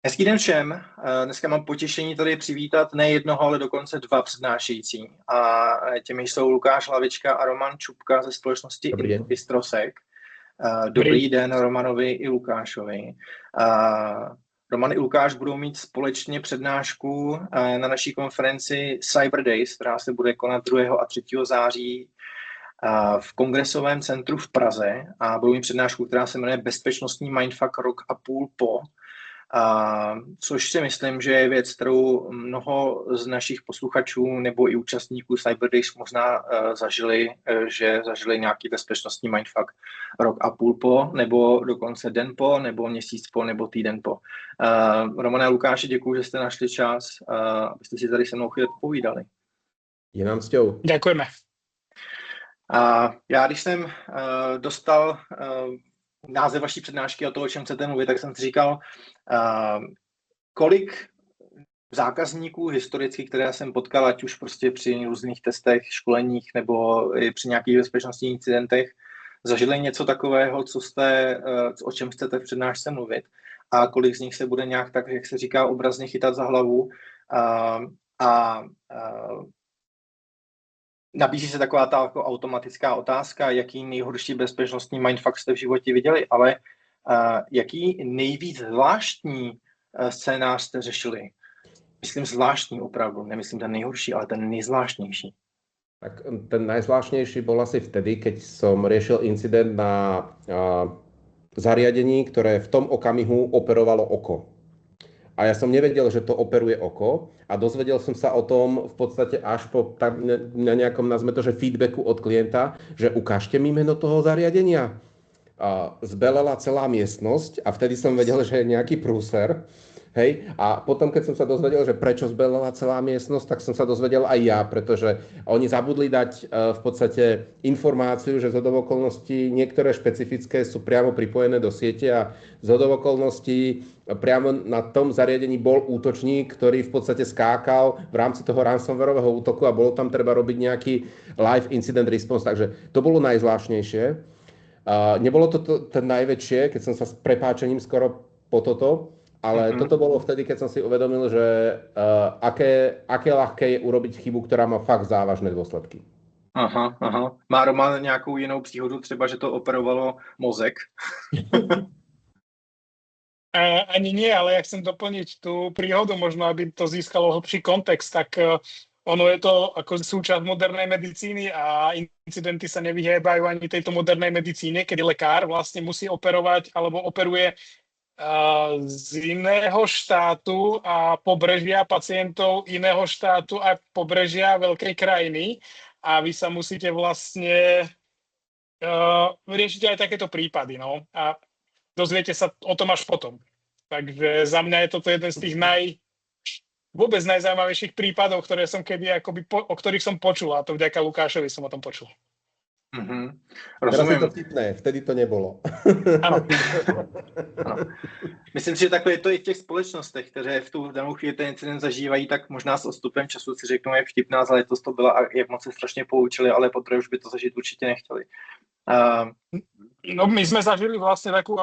Hezký den všem. Dneska mám potěšení tady přivítat ne jednoho, ale dokonce dva přednášející. A těmi jsou Lukáš Hlavička a Roman Čupka ze společnosti Istrosek. Dobrý den Romanovi i Lukášovi. Roman i Lukáš budou mít společně přednášku na naší konferenci Cyber Days, která se bude konat 2. a 3. září v Kongresovém centru v Praze a budou mít přednášku, která se jmenuje Bezpečnostní mindfuck rok a půl po. Což si myslím, že je věc, kterou mnoho z našich posluchačů nebo i účastníků Cyber Days možná zažili nějaký bezpečnostní mindfuck rok a půl po, nebo dokonce den po, nebo měsíc po, nebo týden po. Romane a Lukáši, děkuji, že jste našli čas, abyste si tady se mnou chvíli povídali. Je nám cťou. Děkujeme. Já, když jsem dostal název vaší přednášky a to, o čem chcete mluvit, tak jsem si říkal, kolik zákazníků historicky, které jsem potkal, ať už prostě při různých testech, školeních nebo i při nějakých bezpečnostních incidentech, zažili něco takového, o čem chcete v přednášce mluvit a kolik z nich se bude nějak tak, jak se říká, obrazně chytat za hlavu nabízí se taková ta jako automatická otázka, jaký nejhorší bezpečnostní mindfuck jste v životě viděli, ale jaký nejvíc zvláštní scénář jste řešili? Myslím zvláštní opravdu, nemyslím ten nejhorší, ale ten nejzvláštnější. Tak ten najzvláštnejší bol asi vtedy, keď som riešil incident na zariadení, ktoré v tom okamihu operovalo oko. A ja som nevedel, že to operuje oko a dozvedel som sa o tom v podstate až po na nejakom, nazme to, že feedbacku od klienta, že ukážte mi meno toho zariadenia. Zbelela celá miestnosť a vtedy som vedel, že je nejaký prúser. Hej, a potom, keď som sa dozvedel, že prečo zbelela celá miestnosť, tak som sa dozvedel aj ja, pretože oni zabudli dať v podstate informáciu, že zhodou okolností niektoré špecifické sú priamo pripojené do siete a zhodou okolností priamo na tom zariadení bol útočník, ktorý v podstate skákal v rámci toho ransomwareového útoku a bolo tam treba robiť nejaký live incident response, takže to bolo najzvláštnejšie. Nebolo to ten najväčšie, keď som sa s prepáčením skoro po toto, ale toto bolo vtedy, keď som si uvedomil, že aké ľahké je urobiť chybu, ktorá má fakt závažné dôsledky. Aha. Má Roman nějakou jinou příhodu, třeba, že to operovalo mozek? Ani nie, ale ja chcem doplniť tú príhodu, možno aby to získalo hlbší kontext, tak ono je to ako súčasť modernej medicíny a incidenty sa nevyhýbajú ani tejto modernej medicíne, kedy lekár vlastne musí operovať alebo operuje z iného štátu a pobrežia pacientov iného štátu a pobrežia veľkej krajiny a vy sa musíte vlastne riešiť aj takéto prípady, no, a dozviete sa o tom až potom. Takže za mňa je toto jeden z tých vôbec najzaujímavejších prípadov, ktoré som o ktorých som počul, a to vďaka Lukášovi som o tom počul. Rozumím. Teraz je to vtipné, vtedy to nebolo. Ano. Myslím si, že takhle je to i v těch společnostech, které v tu danou chvíli ten incident zažívají, tak možná s odstupem času si řeknou, jak vtipná záležitost to byla a jak moc se strašně poučili, ale poprvé už by to zažít určitě nechtěli. No my sme zažili vlastne takú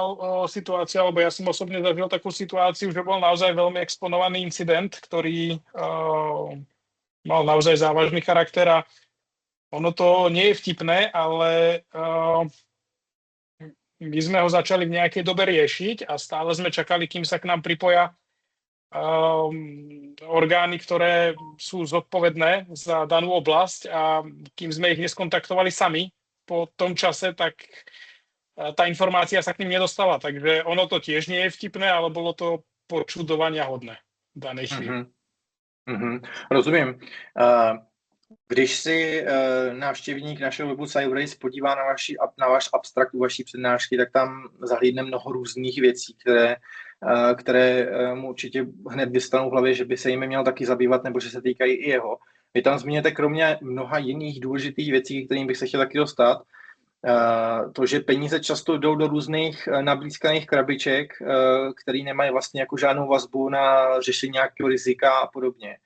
situáciu, alebo ja som osobne zažil takú situáciu, že bol naozaj veľmi exponovaný incident, ktorý mal naozaj závažný charakter a ono to nie je vtipné, ale my sme ho začali v nejakej dobe riešiť a stále sme čakali, kým sa k nám pripoja orgány, ktoré sú zodpovedné za danú oblasť a kým sme ich neskontaktovali sami po tom čase, tak tá informácia sa k ním nedostala. Takže ono to tiež nie je vtipné, ale bolo to počudovania hodné v danej chvíli. Rozumím. Když si návštěvník našeho webu Cyber podívá na váš abstrakt u vaší přednášky, tak tam zahlídne mnoho různých věcí, které mu určitě hned vystanou v hlavě, že by se jimi měl taky zabývat, nebo že se týkají i jeho. Vy tam zmíníte kromě mnoha jiných důležitých věcí, kterým bych se chtěl taky dostat, to, že peníze často jdou do různých nablízkaných krabiček, které nemají vlastně jako žádnou vazbu na řešení nějakého rizika a podobně.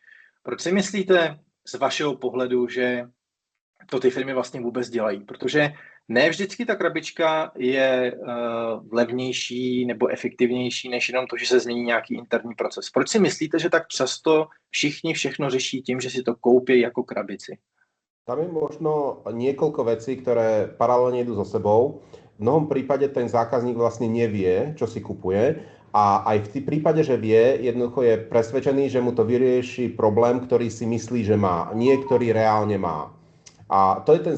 Proč si myslíte z vašeho pohledu, že to ty firmy vlastně vůbec dělají? Protože Ne vždycky ta krabička je levnější nebo efektivnější, než jenom to, že se změní nějaký interní proces. Proč si myslíte, že tak často všichni všechno řeší tím, že si to koupí jako krabici? Tam je možno niekoľko vecí, ktoré paralelne idú so sebou. V mnohom prípade ten zákazník vlastne nevie, čo si kupuje, a aj v prípade, že vie, jednoducho je presvedčený, že mu to vyrieši problém, ktorý si myslí, že má, nie ktorý reálne má. A to je ten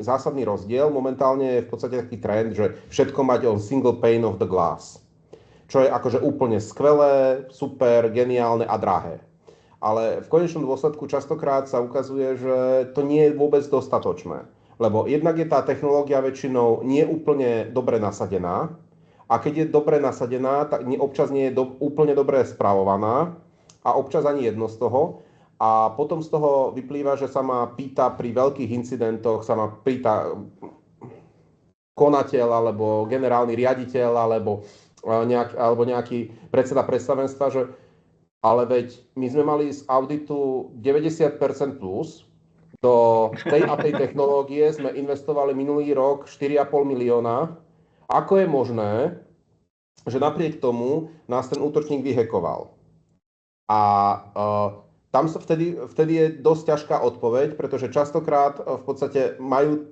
zásadný rozdiel. Momentálne je v podstate taký trend, že všetko mať on single pane of the glass. Čo je akože úplne skvelé, super, geniálne a drahé. Ale v konečnom dôsledku častokrát sa ukazuje, že to nie je vôbec dostatočné. Lebo jednak je tá technológia väčšinou nie úplne dobre nasadená, a keď je dobre nasadená, tak občas nie je úplne dobre spravovaná a občas ani jedno z toho. A potom z toho vyplýva, že sa ma pýta pri veľkých incidentoch, sa ma pýta konateľ alebo generálny riaditeľ alebo nejaký predseda predstavenstva, že ale veď my sme mali z auditu 90% plus, do tej a tej technológie sme investovali minulý rok 4,5 milióna. Ako je možné, že napriek tomu nás ten útočník vyhekoval? A tam sa vtedy je dosť ťažká odpoveď, pretože častokrát v podstate majú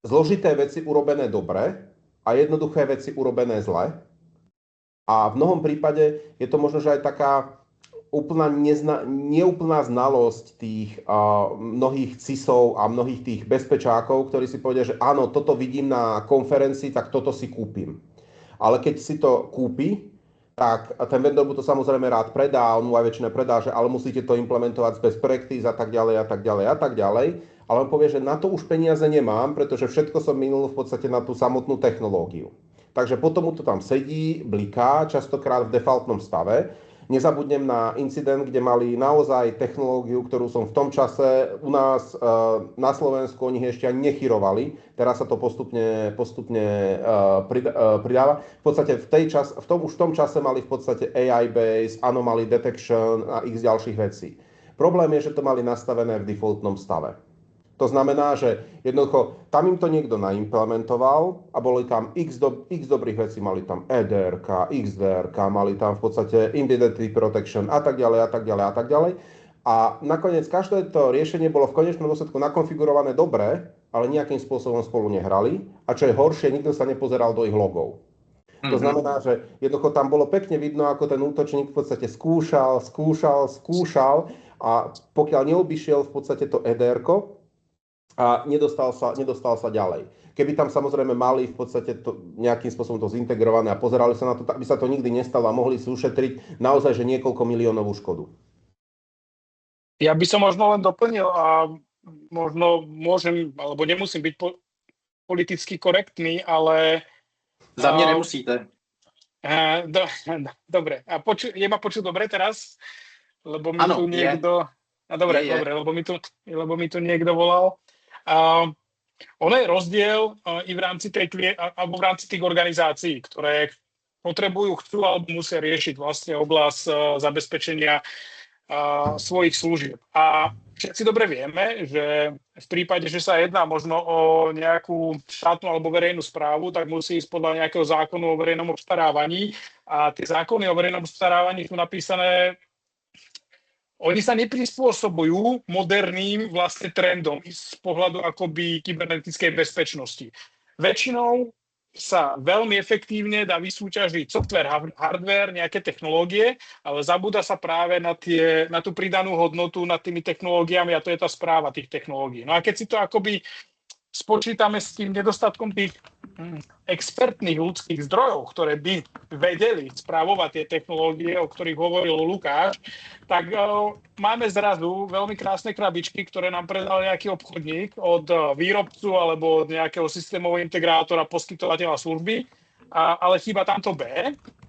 zložité veci urobené dobre a jednoduché veci urobené zle. A v mnohom prípade je to možno, že aj taká neúplná znalosť tých mnohých CISov a mnohých tých bezpečákov, ktorí si povedia, že áno, toto vidím na konferencii, tak toto si kúpim. Ale keď si to kúpi, tak ten vendor mu to samozrejme rád predá, on mu aj väčšina predá, že ale musíte to implementovať z best practice a tak ďalej a tak ďalej a tak ďalej. Ale on povie, že na to už peniaze nemám, pretože všetko som minul v podstate na tú samotnú technológiu. Takže potom mu to tam sedí, bliká, častokrát v defaultnom stave. Nezabudnem na incident, kde mali naozaj technológiu, ktorú som v tom čase u nás na Slovensku, oni ešte ani nechyrovali. Teraz sa to postupne pridáva. V podstate už v tom čase mali v podstate AI-based, anomaly detection a x ďalších vecí. Problém je, že to mali nastavené v defaultnom stave. To znamená, že jednoducho tam im to niekto naimplementoval a boli tam x dobrých vecí, mali tam EDRK, XDRK, mali tam v podstate Identity Protection a tak ďalej a tak ďalej a tak ďalej. A nakoniec každé to riešenie bolo v konečnom dôsledku nakonfigurované dobre, ale nejakým spôsobom spolu nehrali. A čo je horšie, nikto sa nepozeral do ich logov. To znamená, že jednoducho tam bolo pekne vidno, ako ten útočník v podstate skúšal a pokiaľ neobyšiel v podstate to EDRko, a nedostal sa ďalej. Keby tam samozrejme mali v podstate to nejakým spôsobom to zintegrované a pozerali sa na to, tak by sa to nikdy nestalo a mohli si ušetriť naozaj že niekoľko miliónovú škodu. Ja by som možno len doplnil a možno môžem, alebo nemusím byť politicky korektný, ale... Za mňa nemusíte. Dobre. A je ma počuť dobre teraz? Lebo mi tu niekto... Dobre, lebo mi tu niekto volal. Ono je rozdiel i v rámci alebo v rámci tých organizácií, ktoré potrebujú, chcú alebo musia riešiť vlastne oblasť zabezpečenia svojich služieb. A všetci dobre vieme, že v prípade, že sa jedná možno o nejakú štátnu alebo verejnú správu, tak musí ísť podľa nejakého zákonu o verejnom obstarávaní. A tie zákony o verejnom obstarávaní sú napísané. Oni sa neprispôsobujú moderným vlastne trendom z pohľadu akoby kybernetickej bezpečnosti. Väčšinou sa veľmi efektívne dá vysúťažiť software, hardware, nejaké technológie, ale zabúda sa práve na tú pridanú hodnotu nad tými technológiami a to je tá správa tých technológií. No a keď si to akoby spočítame s tým nedostatkom tých expertných ľudských zdrojov, ktoré by vedeli správovať tie technológie, o ktorých hovoril Lukáš, tak máme zrazu veľmi krásne krabičky, ktoré nám predal nejaký obchodník od výrobcu alebo od nejakého systémového integrátora, poskytovateľa služby, ale chýba tam to B.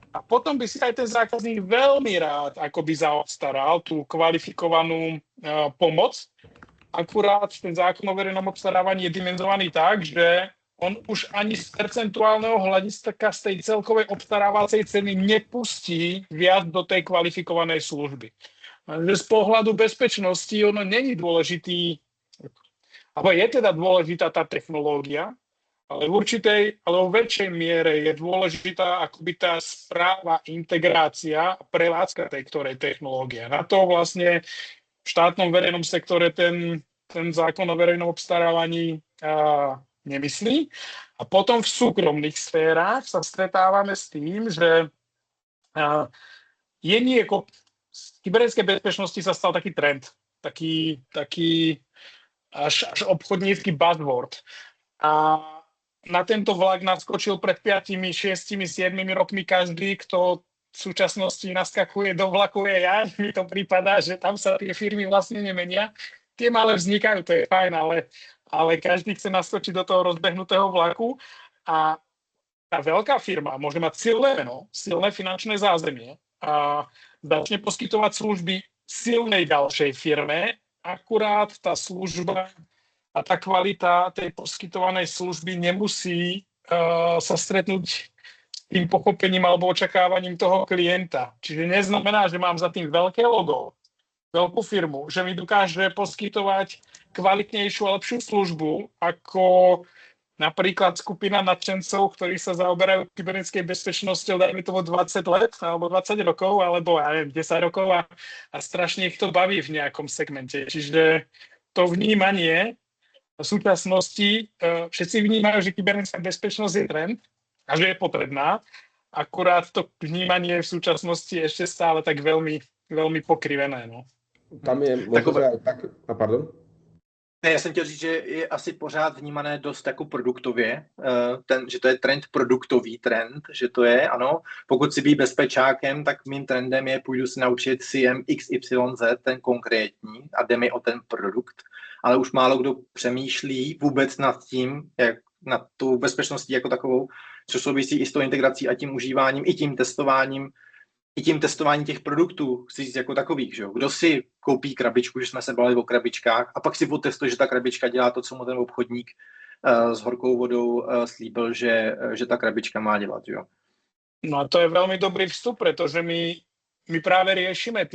A potom by si aj ten zákazník veľmi rád akoby zaobstaral tú kvalifikovanú pomoc. Akurát ten zákon o verejnom obstarávaní je dimenzovaný tak, že on už ani z percentuálneho hľadiska z tej celkovej obstarávacej ceny nepustí viac do tej kvalifikovanej služby. Že z pohľadu bezpečnosti ono není dôležitý, alebo je teda dôležitá tá technológia, Ale v určitej, alebo väčšej miere je dôležitá akoby tá správa, integrácia a prevádzka tej ktorej technológie. Na to vlastne v štátnom verejnom sektore ten zákon o verejnom obstarávaní nemyslí. A potom v súkromných sférach sa stretávame s tým, že je nieko... Z kybernetickej bezpečnosti sa stal taký trend, taký až obchodnícky buzzword. A na tento vlak naskočil pred 5, 6, 7 rokmi každý, kto v súčasnosti naskakuje do vlaku AI. Mi to prípada, že tam sa tie firmy vlastne nemenia. Tie malé vznikajú, to je fajn, ale každý chce naskočiť do toho rozbehnutého vlaku a tá veľká firma môže mať silné meno, silné finančné zázemie a začne poskytovať služby silnej ďalšej firme, akurát tá služba a tá kvalita tej poskytovanej služby nemusí sa stretnúť s tým pochopením alebo očakávaním toho klienta. Čiže neznamená, že mám za tým veľké logo, veľkú firmu, že mi dokáže poskytovať kvalitnejšiu a lepšiu službu ako napríklad skupina nadšencov, ktorí sa zaoberajú kybernetickej bezpečnosťou, dajme tomu 20 let, alebo 20 rokov, alebo ja neviem, 10 rokov a strašne ich to baví v nejakom segmente. Čiže to vnímanie v súčasnosti všetci vnímajú, že kybernetická bezpečnosť je trend a že je potrebná. Akurát to vnímanie v súčasnosti je ešte stále tak veľmi, veľmi pokrivené. No. Tam je možno aj tak... pardon? Ne, já jsem chtěl říct, že je asi pořád vnímané dost jako produktově, že to je trend, produktový trend, že to je, ano, pokud si být bezpečákem, tak mým trendem je, půjdu si naučit CM XYZ, ten konkrétní, a jde mi o ten produkt, ale už málo kdo přemýšlí vůbec nad tím, jak nad tou bezpečností jako takovou, což souvisí i s tou integrací a tím užíváním, i tím testováním těch produktů, chci říct jako takových, že jo. Kdo si koupí krabičku, že jsme se bavili o krabičkách, a pak si otestuje, že ta krabička dělá to, co mu ten obchodník s horkou vodou slíbil, že ta krabička má dělat, jo. No a to je veľmi dobrý vstup, pretože my práve riešime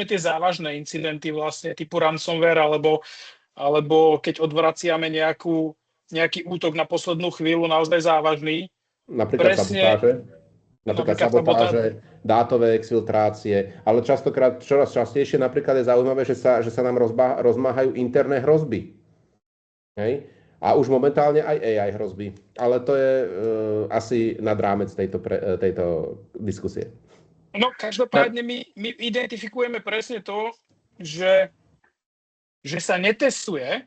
tie závažné incidenty vlastne typu ransomware, alebo keď odvraciame nejaký útok na poslednú chvíľu naozaj závažný. Napríklad sabotáže, dátové exfiltrácie, ale častokrát, čoraz častejšie napríklad je zaujímavé, že sa nám rozmáhajú interné hrozby. Hej? A už momentálne aj AI hrozby. Ale to je asi nad rámec tejto diskusie. No každopádne my identifikujeme presne to, že sa netestuje,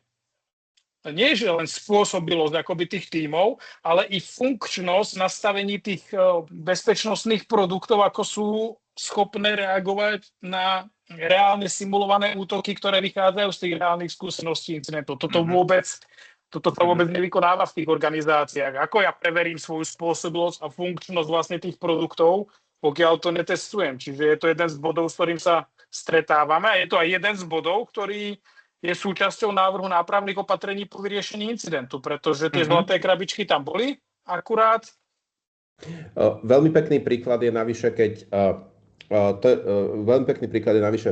nie je len spôsobilosť akoby tých tímov, ale i funkčnosť nastavení tých bezpečnostných produktov, ako sú schopné reagovať na reálne simulované útoky, ktoré vychádzajú z tých reálnych skúseností incidentov. Toto sa vôbec nevykonáva v tých organizáciách. Ako ja preverím svoju spôsobilosť a funkčnosť vlastne tých produktov, pokiaľ to netestujem. Čiže je to jeden z bodov, s ktorým sa stretávame a je to aj jeden z bodov, ktorý je súčasťou návrhu nápravných opatrení po vyriešení incidentu, pretože tie zlaté krabičky tam boli, akurát. Veľmi pekný príklad je navyše,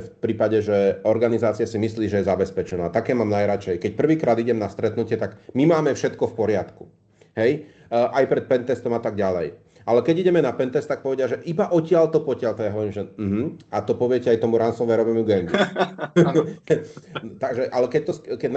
v prípade, že organizácia si myslí, že je zabezpečená. Také mám najradšej. Keď prvýkrát idem na stretnutie, tak my máme všetko v poriadku. Hej? Aj pred pentestom a tak ďalej. Ale keď ideme na pentest, tak povedia, že iba odtiaľ to potiaľ. To ja hovorím, že a to poviete aj tomu ransomwareovému gangu. Takže, ale keď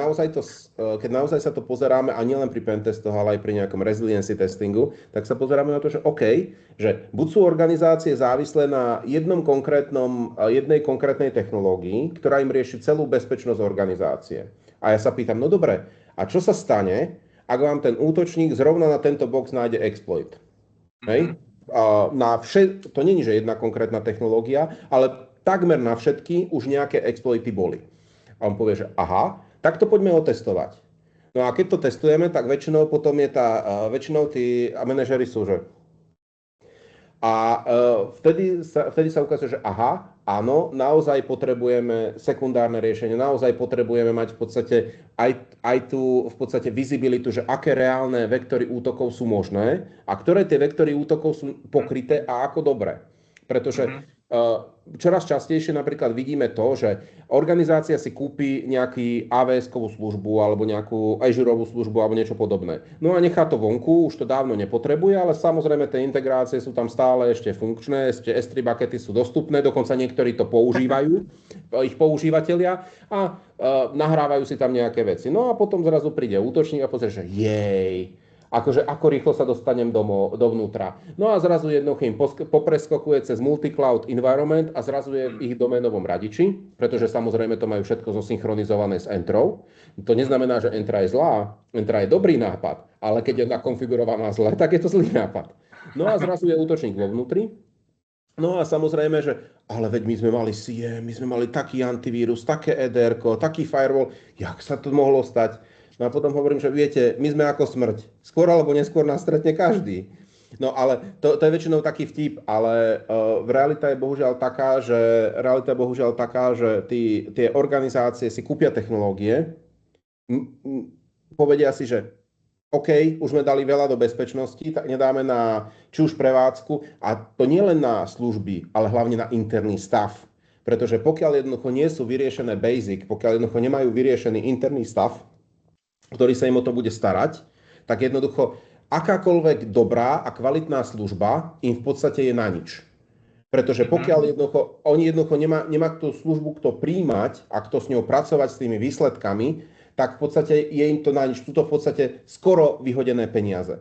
naozaj sa to pozeráme, a nielen pri pentestoch, ale aj pri nejakom resiliency testingu, tak sa pozeráme na to, že OK, že buď sú organizácie závislé na jednej konkrétnej technológii, ktorá im rieši celú bezpečnosť organizácie. A ja sa pýtam, no dobre, a čo sa stane, ak vám ten útočník zrovna na tento box nájde exploit? Hej? To nie je, že jedna konkrétna technológia, ale takmer na všetky už nejaké exploity boli. A on povie, že aha, tak to poďme otestovať. No a keď to testujeme, tak väčšinou potom je väčšinou tí manažeri sú, že... A vtedy sa ukazuje, že aha, áno, naozaj potrebujeme sekundárne riešenie, naozaj potrebujeme mať v podstate aj tú v podstate vizibilitu, že aké reálne vektory útokov sú možné a ktoré tie vektory útokov sú pokryté a ako dobre. Pretože čoraz častejšie napríklad vidíme to, že organizácia si kúpi nejaký AWS-kovú službu alebo nejakú Azureovú službu alebo niečo podobné. No a nechá to vonku, už to dávno nepotrebuje, ale samozrejme tie integrácie sú tam stále ešte funkčné, ešte S3 buckety sú dostupné, dokonca niektorí to používajú, ich používatelia a nahrávajú si tam nejaké veci. No a potom zrazu príde útočník a pozrie, že jej, akože ako rýchlo sa dostanem dovnútra. No a zrazu jednoducho im popreskokuje cez multi-cloud environment a zrazu je v ich doménovom radiči, pretože samozrejme to majú všetko zosynchronizované s Entrou. To neznamená, že Entra je zlá, Entra je dobrý nápad, ale keď je nakonfigurovaná zle, tak je to zlý nápad. No a zrazu je útočník vo vnútri. No a samozrejme, že ale veď my sme mali CM, my sme mali taký antivírus, také EDR-ko, taký firewall, jak sa to mohlo stať? No a potom hovorím, že viete, my sme ako smrť. Skôr alebo neskôr nás stretne každý. No ale to je väčšinou taký vtip, ale realita je bohužiaľ taká, že tie organizácie si kúpia technológie, povedia si, že OK, už sme dali veľa do bezpečnosti, tak nedáme na či už prevádzku, a to nie len na služby, ale hlavne na interný stav. Pretože pokiaľ jednoducho nie sú vyriešené basic, pokiaľ jednoducho nemajú vyriešený interný stav, ktorý sa im o to bude starať, tak jednoducho akákoľvek dobrá a kvalitná služba im v podstate je na nič. Pretože pokiaľ oni jednoducho nemá tú službu kto príjmať a kto s ňou pracovať s tými výsledkami, tak v podstate je im to na nič. Sú to v podstate skoro vyhodené peniaze.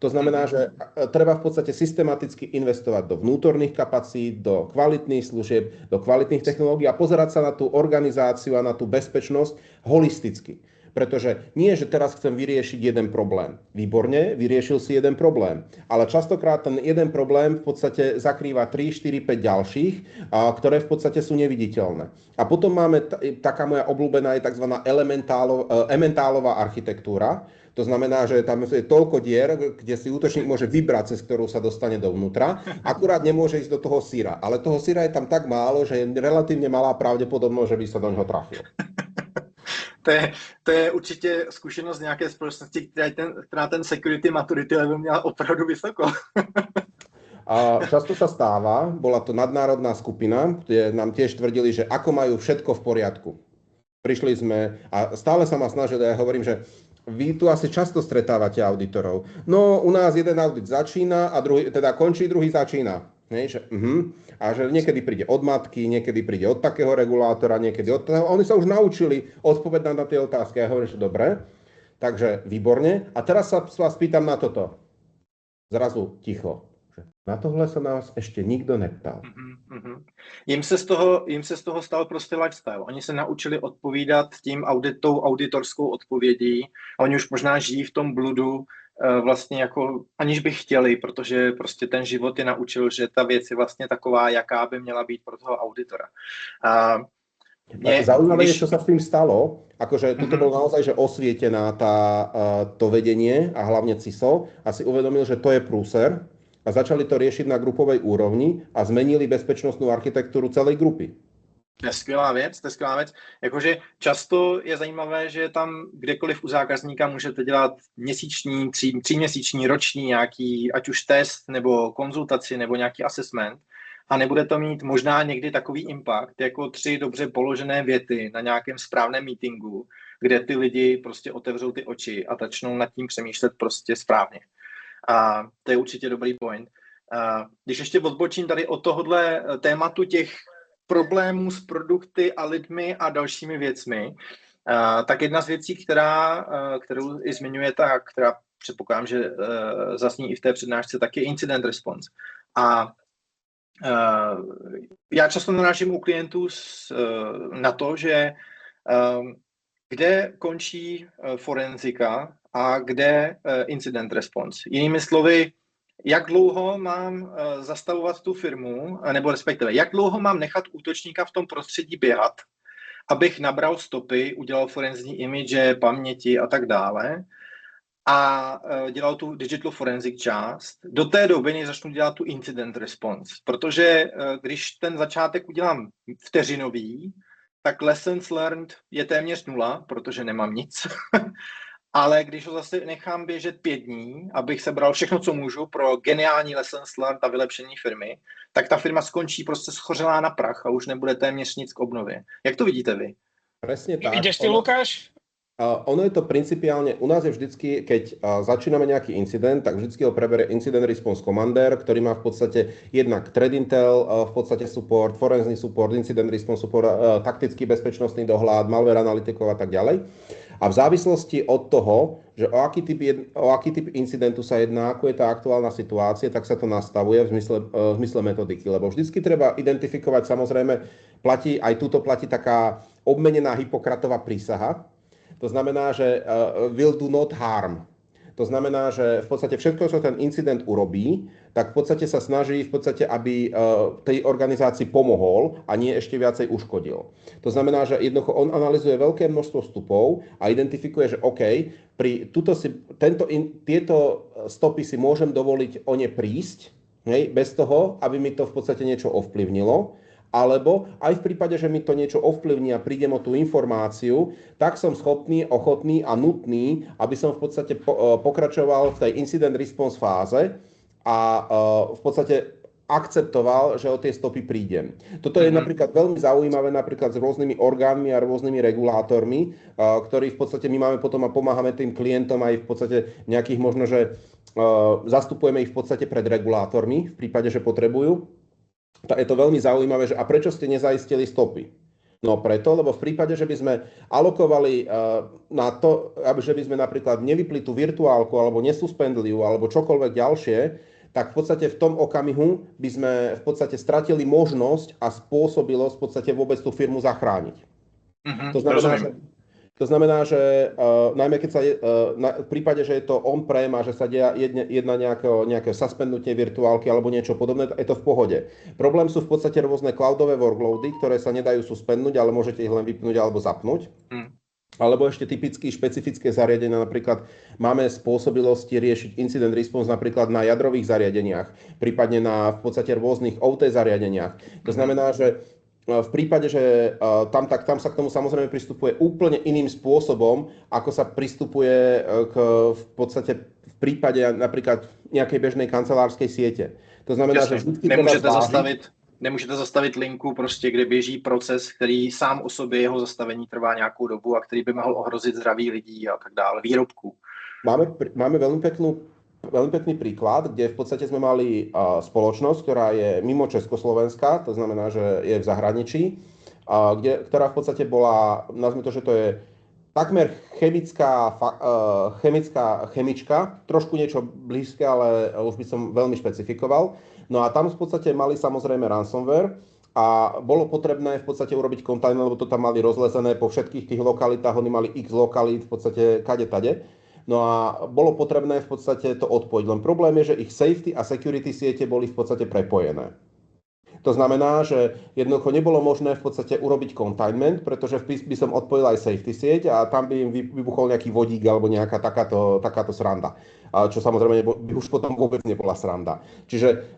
To znamená, že treba v podstate systematicky investovať do vnútorných kapacít, do kvalitných služieb, do kvalitných technológií a pozerať sa na tú organizáciu a na tú bezpečnosť holisticky. Pretože nie, že teraz chcem vyriešiť jeden problém. Výborne, vyriešil si jeden problém. Ale častokrát ten jeden problém v podstate zakrýva 3, 4, 5 ďalších, ktoré v podstate sú neviditeľné. A potom máme, taká moja obľúbená je tzv. Emmentálová architektúra. To znamená, že tam je toľko dier, kde si útočník môže vybrať, cez ktorú sa dostane dovnútra. Akurát nemôže ísť do toho syra. Ale toho syra je tam tak málo, že je relatívne malá pravdepodobnosť, že by sa do neho trafil. To je určitě zkušenost nějaké společnosti, která ten security maturity level měla opravdu vysoko. A často sa stáva, bola to nadnárodná skupina, kde nám tiež tvrdili, že ako majú všetko v poriadku. Prišli sme a stále sa ma snažili, ja hovorím, že vy tu asi často stretávate auditorov. No, u nás jeden audit začína a druhý, teda končí, druhý začína. A že niekedy príde od matky, niekedy príde od takého regulátora, niekedy od toho. Oni sa už naučili odpovedať na tie otázky. Ja hovorím, že dobre, takže výborne. A teraz sa vás pýtam na toto. Zrazu ticho. Na tohle sa nás ešte nikto neptal. Jim se z toho stal prostě lifestyle. Oni se naučili odpovídat tou auditorskou odpovědí a oni už možná žijí v tom bludu, vlastně jako aniž by chtěli, protože prostě ten život je naučil, že ta věc je vlastně taková, jaká by měla být pro toho auditora. Zaujímavé je, čo sa s tým stalo. Akože toto bolo naozaj že osvietená to vedenie a hlavne CISO a si uvedomil, že to je prúser a začali to riešiť na grupovej úrovni a zmenili bezpečnostnú architektúru celej grupy. To je skvělá věc. Jakože často je zajímavé, že tam kdekoliv u zákazníka můžete dělat měsíční, tříměsíční, roční nějaký, ať už test, nebo konzultaci, nebo nějaký assessment a nebude to mít možná někdy takový impact, jako 3 dobře položené věty na nějakém správném meetingu, kde ty lidi prostě otevřou ty oči a začnou nad tím přemýšlet prostě správně. A to je určitě dobrý point. Když ještě odbočím tady od tohohle tématu těch problémů s produkty a lidmi a dalšími věcmi, tak jedna z věcí, kterou i zmiňujete a která předpokládám, že zazní i v té přednášce, tak je incident response. A já často narážím u klientů na to, že kde končí forenzika a kde incident response. Jinými slovy, jak dlouho mám zastavovat tu firmu, nebo respektive, jak dlouho mám nechat útočníka v tom prostředí běhat, abych nabral stopy, udělal forenzní image, paměti a tak dále a dělal tu digital forensic část. Do té doby, než začnu dělat tu incident response, protože když ten začátek udělám vteřinový, tak lessons learned je téměř 0, protože nemám nic. ale když ho zase nechám běžet 5 dní, abych sebral všechno, co můžu pro geniální lessons learned a vylepšení firmy, tak ta firma skončí prostě schořelá na prach a už nebude téměř nic k obnově. Jak to vidíte vy? Presne tak. Ideš ty, Lukáš? Ono je to principiálne, u nás je vždycky, keď začíname nejaký incident, tak vždycky ho preberie Incident Response Commander, ktorý má v podstate jednak Threat Intel, v podstate support, forenzný support, Incident Response support, taktický bezpečnostný dohľad, malware analytikov a tak ďalej. A v závislosti od toho, že o aký typ incidentu sa jedná, ako je tá aktuálna situácia, tak sa to nastavuje v zmysle metodiky. Lebo vždycky treba identifikovať, samozrejme, platí taká obmenená Hippokratová prísaha. To znamená, že will do not harm. To znamená, že v podstate všetko, čo ten incident urobí, tak v podstate sa snaží, aby tej organizácii pomohol a nie ešte viacej uškodil. To znamená, že jednoducho on analyzuje veľké množstvo vstupov a identifikuje, že OK, tieto stopy si môžem dovoliť o ne prísť, bez toho, aby mi to v podstate niečo ovplyvnilo. Alebo aj v prípade, že mi to niečo ovplyvní a prídem o tú informáciu, tak som schopný, ochotný a nutný, aby som v podstate pokračoval v tej incident response fáze a v podstate akceptoval, že o tie stopy prídem. Toto je napríklad veľmi zaujímavé napríklad s rôznymi orgánmi a rôznymi regulátormi, ktorí v podstate my máme potom a pomáhame tým klientom aj v podstate nejakých možno, že zastupujeme ich v podstate pred regulátormi v prípade, že potrebujú. Je to veľmi zaujímavé, že a prečo ste nezaistili stopy? No preto, lebo v prípade, že by sme alokovali na to, že by sme napríklad nevypli tú virtuálku, alebo nesuspendli ju, alebo čokoľvek ďalšie, tak v podstate v tom okamihu by sme v podstate stratili možnosť a spôsobilosť v podstate vôbec tú firmu zachrániť. To znamená, že najmä keď sa v prípade, že je to on-prem a že sa jedná nejaké suspendnutie virtuálky alebo niečo podobné, je to v pohode. Problém sú v podstate rôzne cloudové workloady, ktoré sa nedajú suspendnúť, ale môžete ich len vypnúť alebo zapnúť. Alebo ešte typicky špecifické zariadenia, napríklad máme spôsobilosti riešiť incident response napríklad na jadrových zariadeniach, prípadne na v podstate rôznych OT zariadeniach. To znamená, že v prípade, že tam sa k tomu samozrejme pristupuje úplne iným spôsobom, ako sa pristupuje v podstate v prípade napríklad nejakej bežnej kancelárskej siete. To znamená, že vždycky nemůžete zastavit linku, prostě, kde běží proces, který sám o sobě, jeho zastavení trvá nějakou dobu a který by mohl ohrozit zdraví lidí a tak dále, výrobků. Máme veľmi pekný príklad, kde v podstate sme mali spoločnosť, ktorá je mimo Československa, to znamená, že je v zahraničí, ktorá v podstate bola, nazvime to, že to je takmer chemička, trošku niečo blízke, ale už by som veľmi špecifikoval. No a tam v podstate mali samozrejme ransomware a bolo potrebné v podstate urobiť container, lebo to tam mali rozlezené po všetkých tých lokalitách, oni mali x lokalít v podstate kade-tade. No a bolo potrebné v podstate to odpojiť. Len problém je, že ich safety a security siete boli v podstate prepojené. To znamená, že jednoducho nebolo možné v podstate urobiť containment, pretože by som odpojil aj safety sieť a tam by im vybuchol nejaký vodík alebo nejaká takáto sranda. Čo samozrejme by už potom vôbec nebola sranda. Čiže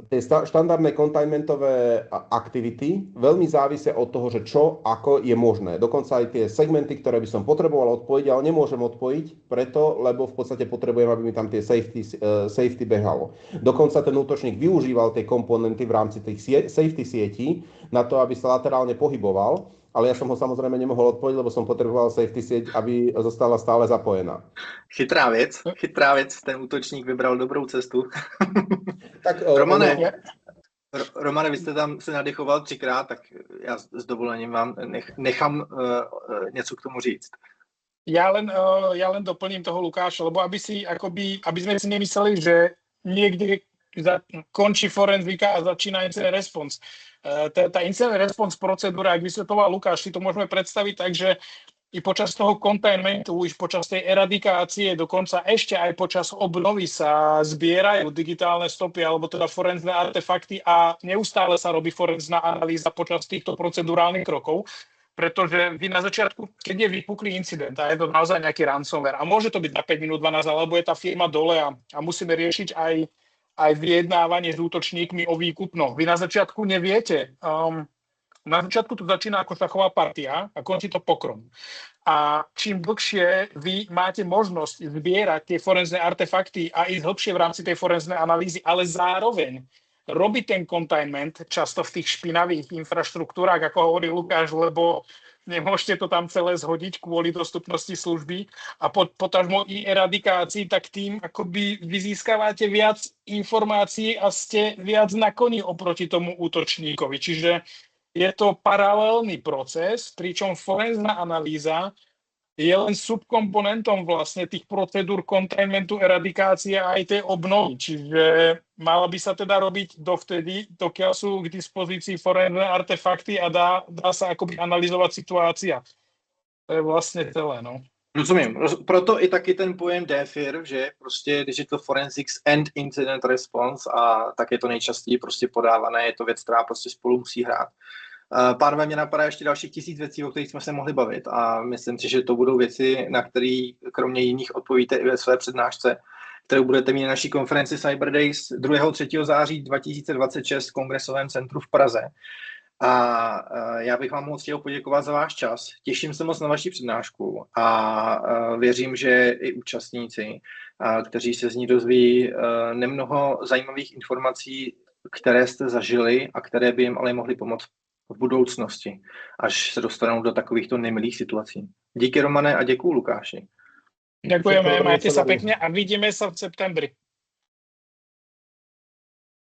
tie štandardné containmentové aktivity veľmi závisia od toho, že čo, ako je možné. Dokonca aj tie segmenty, ktoré by som potreboval odpojiť, ale nemôžem odpojiť preto, lebo v podstate potrebujem, aby mi tam tie safety behalo. Dokonca ten útočník využíval tie komponenty v rámci tých safety sietí na to, aby sa laterálne pohyboval, ale ja som ho samozrejme nemohol odpojiť, lebo som potreboval safety sieť, aby zostala stále zapojená. Chytrá věc, ten útočník vybral dobrou cestu. Tak, Romane, vy jste tam se nadechoval 3krát, tak já s dovolením vám nechám něco k tomu říct. Ja len doplním toho Lukáša, lebo aby sme si nemysleli, že niekde končí forenzika a začína incident response. Tá incident response procedúra, ak vysvetoval Lukáš, si to môžeme predstaviť tak, že i počas toho containmentu, už počas tej eradikácie, dokonca ešte aj počas obnovy sa zbierajú digitálne stopy alebo teda forenzné artefakty a neustále sa robí forenzná analýza počas týchto procedurálnych krokov, pretože vy na začiatku, keď je vypuklý incident a je to naozaj nejaký ransomware a môže to byť na 5 minút 12, alebo je tá firma dole a musíme riešiť aj vyjednávanie s útočníkmi o výkupno. Vy na začiatku neviete. Na začiatku to začína ako šachová partia a končí to pokrom. A čím dlhšie vy máte možnosť zbierať tie forenzné artefakty a ísť hlbšie v rámci tej forenznej analýzy, ale zároveň robiť ten containment často v tých špinavých infraštruktúrach, ako hovorí Lukáš, lebo nemôžete to tam celé zhodiť kvôli dostupnosti služby a potažmo i eradikácii, tak tým akoby vy získavate viac informácií a ste viac na koni oproti tomu útočníkovi. Čiže je to paralelný proces, pričom forenzná analýza je len subkomponentom vlastne tých procedúr containmentu, eradikácie a aj tej obnovy. Čiže mala by sa teda robiť dovtedy, dokiaľ sú k dispozícii forenzné artefakty a dá sa akoby analyzovať situácia. To je vlastne celé, no. Rozumím. Proto i taky ten pojem DFIR, že prostě Digital Forensics and Incident Response, a tak je to nejčastěji prostě podávané, je to věc, která prostě spolu musí hrát. Pánové, mě napadá ještě dalších 1000 věcí, o kterých jsme se mohli bavit a myslím si, že to budou věci, na které kromě jiných odpovíte i ve své přednášce, kterou budete mít na naší konferenci Cyber Days 2. 3. září 2026 v Kongresovém centru v Praze. A já bych vám moc chtěl poděkovat za váš čas. Těším se moc na vaši přednášku a věřím, že i účastníci, kteří se z ní dozví nemnoho zajímavých informací, které jste zažili a které by jim ale mohly pomoct v budoucnosti, až se dostanou do takovýchto nemilých situací. Díky, Romane, a děkuju, Lukáši. Ďakujeme, majte sa pekne a vidíme sa v septembri.